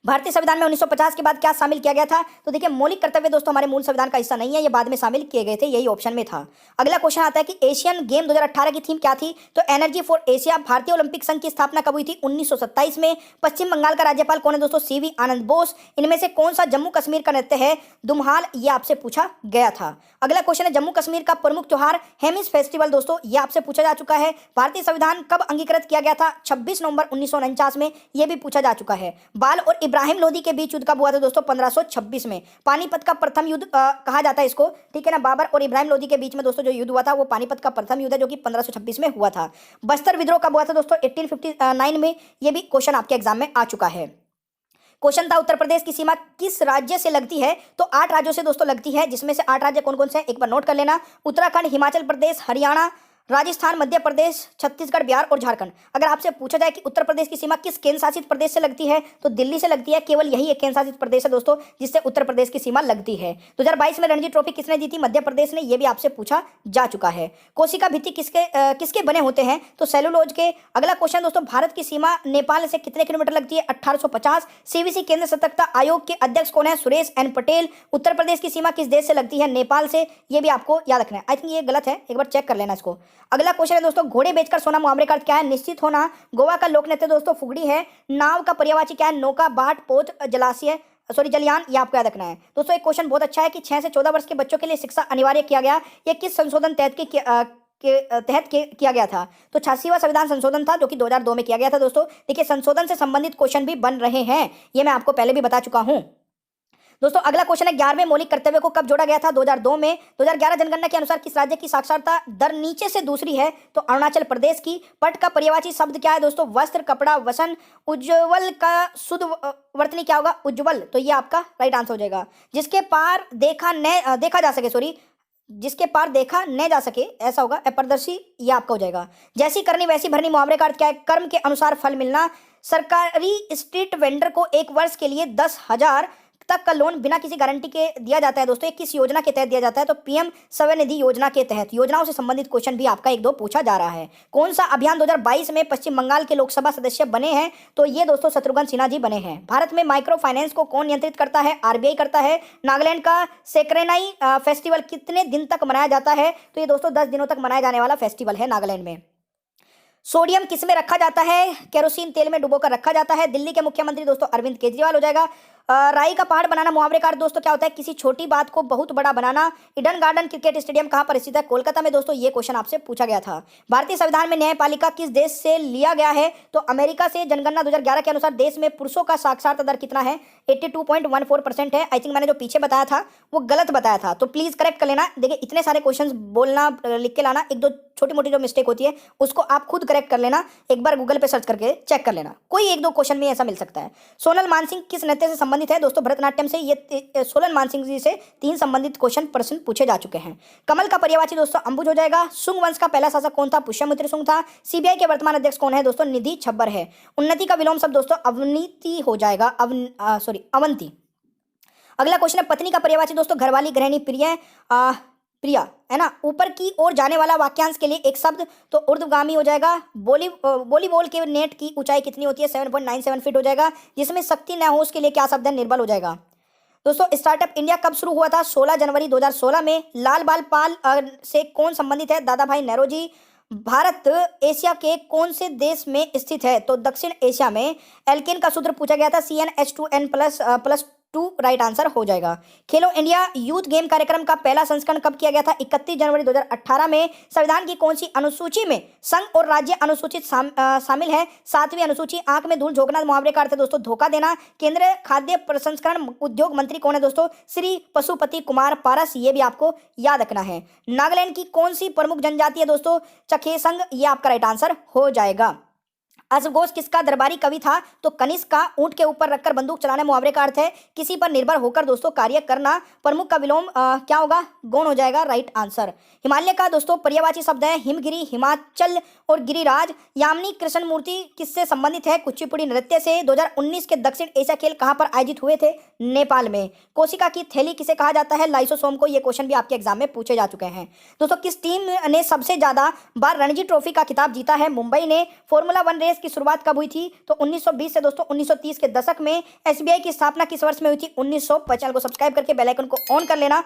Speaker 1: भारतीय संविधान में 1950 के बाद क्या शामिल किया गया था? तो देखिए, मौलिक कर्तव्य दोस्तों हमारे मूल संविधान का हिस्सा नहीं है, ये बाद में शामिल किए गए थे, यही ऑप्शन में था। अगला क्वेश्चन आता है कि एशियन गेम 2018 की थीम क्या थी? तो एनर्जी फॉर एशिया। भारतीय ओलंपिक संघ की स्थापना कब हुई थी? 1927 में। पश्चिम बंगाल का राज्यपाल कौन है दोस्तों? सीवी आनंद बोस। इनमें से कौन सा जम्मू कश्मीर का नृत्य है? दुमहाल, ये आपसे पूछा गया था। अगला क्वेश्चन है, जम्मू कश्मीर का प्रमुख त्योहार? हेमिस फेस्टिवल दोस्तों, ये आपसे पूछा जा चुका है। भारतीय संविधान कब अंगीकृत किया गया था? 26 नवंबर 1949 में, ये भी पूछा जा चुका है। बाल और इब्राहिम लोदी के बीच युद्ध कब हुआ था दोस्तों? 1526 में। पानीपत का प्रथम युद्ध कहा जाता है इसको, ठीक है ना। बाबर और इब्राहिम लोदी के बीच में दोस्तों जो युद्ध हुआ था वो पानीपत का प्रथम युद्ध है, जो कि 1526 में हुआ था। बस्तर विद्रोह कब हुआ था दोस्तों? 1859 में। ये भी क्वेश्चन आपके एग्जाम में आ चुका है। क्वेश्चन था, उत्तर प्रदेश की सीमा किस राज्य से लगती है? तो 8 राज्यों से दोस्तों लगती है, जिसमें से 8 राज्य कौन कौन से हैं एक बार नोट कर लेना। उत्तराखंड, हिमाचल प्रदेश, हरियाणा, राजस्थान, मध्य प्रदेश, छत्तीसगढ़, बिहार और झारखंड। अगर आपसे पूछा जाए कि उत्तर प्रदेश की सीमा किस केंद्र शासित प्रदेश से लगती है, तो दिल्ली से लगती है। केवल यही एक केंद्र शासित प्रदेश है दोस्तों जिससे उत्तर प्रदेश की सीमा लगती है। 2022 में रणजी ट्रॉफी किसने जीती? मध्य प्रदेश ने, यह भी आपसे पूछा जा चुका है। कोशिका भित्ति किसके बने होते हैं? तो सेलुलोज के। अगला क्वेश्चन दोस्तों, भारत की सीमा नेपाल से कितने किलोमीटर लगती है? 1850। सीवीसी केंद्र सतर्कता आयोग के अध्यक्ष कौन है? सुरेश एन पटेल। उत्तर प्रदेश की सीमा किस देश से लगती है? नेपाल से, यह भी आपको याद रखना है। आई थिंक ये गलत है, एक बार चेक कर लेना इसको। अगला क्वेश्चन है दोस्तों, घोड़े बेचकर सोना मुहावरे का अर्थ क्या है? निश्चित होना। गोवा का लोक नृत्य दोस्तों फुगड़ी है। नाव का पर्यायवाची क्या है? नौका, बाट, पोत, जलयान, ये आपको याद रखना है। दोस्तों एक क्वेश्चन बहुत अच्छा है कि 6 से 14 वर्ष के बच्चों के लिए शिक्षा अनिवार्य किया गया, ये किस संशोधन के तहत किया गया था? तो 86वां संविधान संशोधन था, जो कि 2002 में किया गया था दोस्तों। देखिए, संशोधन से संबंधित क्वेश्चन भी बन रहे हैं, ये मैं आपको पहले भी बता चुका हूं। दोस्तों अगला क्वेश्चन है, 11वें मौलिक कर्तव्य को कब जोड़ा गया था? 2002 में। 2011 जनगणना के अनुसार किस राज्य की साक्षरता दर नीचे से दूसरी है? तो अरुणाचल प्रदेश की। पट का पर्यायवाची शब्द क्या है दोस्तों? वस्त्र, कपड़ा, वसन। उज्ज्वल का शुद्ध वर्तनी क्या होगा? उज्ज्वल, तो ये आपका राइट आंसर हो जाएगा। जिसके पार देखा जा सके, सॉरी, जिसके पार देखा न जा सके, ऐसा होगा अपारदर्शी, ये आपका हो जाएगा। जैसी करनी वैसी भरनी मुहावरे का अर्थ क्या है? कर्म के अनुसार फल मिलना। सरकारी स्ट्रीट वेंडर को 1 वर्ष के लिए 10,000 तक का लोन बिना किसी गारंटी के दिया जाता है दोस्तों। ये किस योजना के तहत दिया जाता है? तो पीएम स्वनिधि योजना के तहत। योजनाओं से संबंधित क्वेश्चन भी आपका 1-2 पूछा जा रहा है। कौन सा अभियान 2022 में पश्चिम बंगाल के लोकसभा सदस्य बने हैं? तो ये दोस्तों शत्रुघ्न सिन्हा जी बने हैं। भारत में माइक्रो फाइनेंस को कौन नियंत्रित करता है? आरबीआई करता है। नागालैंड का सेक्रेनाई फेस्टिवल कितने दिन तक मनाया जाता है? तो ये दोस्तों 10 दिनों तक मनाया जाने वाला फेस्टिवल है नागालैंड में। सोडियम किस में रखा जाता है? केरोसिन तेल में डुबोकर रखा जाता है। दिल्ली के मुख्यमंत्री दोस्तों अरविंद केजरीवाल हो जाएगा। राई का पहाड़ बनाना मुहावरे का अर्थ दोस्तों क्या होता है? किसी छोटी बात को बहुत बड़ा बनाना। ईडन गार्डन क्रिकेट स्टेडियम कहाँ पर स्थित है? कोलकाता में दोस्तों, ये क्वेश्चन आपसे पूछा गया था। भारतीय संविधान में न्यायपालिका किस देश से लिया गया है? तो अमेरिका से। जनगणना 2011 के अनुसार देश में पुरुषों का साक्षरता दर कितना है? 82.14% है। आई थिंक मैंने जो पीछे बताया था वो गलत बताया था, तो प्लीज करेक्ट कर लेना। देखिए इतने सारे क्वेश्चन बोलना, लिख के लाना, एक दो छोटी मोटी जो मिस्टेक होती है उसको आप खुद करेक्ट कर लेना, एक बार गूगल पे सर्च करके चेक कर लेना, कोई एक दो क्वेश्चन में ऐसा मिल सकता है। सोनल मानसिंह किस नृत्य से संबंधित है? दोस्तों भरतनाट्यम से। ये सोनल मानसिंह जी से 3 संबंधित प्रश्न पूछे जा चुके हैं। कमल का पर्यायवाची दोस्तों अंबुज हो जाएगा। शुंग वंश का पहला शासक कौन था? पुष्यमित्र शुंग था। सीबीआई के वर्तमान अध्यक्ष कौन है? दोस्तों निधि छब्बर है। उन्नति का विलोम शब्द दोस्तों अवनीति हो जाएगा, अवंती। अगला क्वेश्चन है पत्नी का पर्यायवाची दोस्तों घरवाली, गृहिणी, प्रिया, है ना। ऊपर की ओर जाने वाला वाक्यांश के लिए एक शब्द, तो ऊर्ध्वगामी हो जाएगा। वॉलीबॉल के नेट की ऊंचाई कितनी होती है? 7.97 फीट हो जाएगा। जिसमें शक्ति न हो उसके लिए क्या शब्द है? निर्बल हो जाएगा। दोस्तों स्टार्टअप इंडिया कब शुरू हुआ था? 16 जनवरी 2016 में। लाल बाल पाल से कौन संबंधित है? दादा भाई नेरोजी। भारत एशिया के कौन से देश में स्थित है? तो दक्षिण एशिया में। एल्केन का सूत्र पूछा गया था CnH2n++2 राइट आंसर हो जाएगा। खेलो इंडिया यूथ गेम कार्यक्रम का पहला संस्करण कब किया गया था? 31 जनवरी 2018 में। संविधान की कौन सी अनुसूची में संघ और राज्य अनुसूचित शामिल है? 7वीं अनुसूची। आंख में धूल झोंकना मुहावरे का अर्थ है दोस्तों धोखा देना। केंद्रीय खाद्य प्रसंस्करण उद्योग मंत्री कौन है दोस्तों? श्री पशुपति कुमार पारस, ये भी आपको याद रखना है। नागालैंड की कौन सी प्रमुख जनजाति है दोस्तों? चखेसंग, ये आपका राइट आंसर हो जाएगा। अश्वघोष किसका दरबारी कवि था? तो कनिष्क का। ऊंट के ऊपर रखकर बंदूक चलाने मुहावरे का अर्थ है किसी पर निर्भर होकर दोस्तों कार्य करना। प्रमुख का विलोम क्या होगा? गौण हो जाएगा, राइट आंसर। हिमालय का दोस्तों पर्यायवाची शब्द है हिमगिरी, हिमाचल और गिरिराज। यामिनी कृष्णमूर्ति किससे संबंधित है? कुचिपुड़ी नृत्य से। 2019 के दक्षिण एशिया खेल कहां पर आयोजित हुए थे? नेपाल में। कोशिका की थैली किसे कहा जाता है? लाइसोसोम को। ये क्वेश्चन भी आपके एग्जाम में पूछे जा चुके हैं। दोस्तों किस टीम ने सबसे ज्यादा बार रणजी ट्रॉफी का खिताब जीता है? मुंबई ने। फॉर्मूला 1 रेस की शुरुआत कब हुई थी? तो 1920 से दोस्तों 1930 के दशक में। एसबीआई की स्थापना किस वर्ष में हुई थी? 1950। चैनल को सब्सक्राइब करके बेल आइकन को ऑन कर लेना।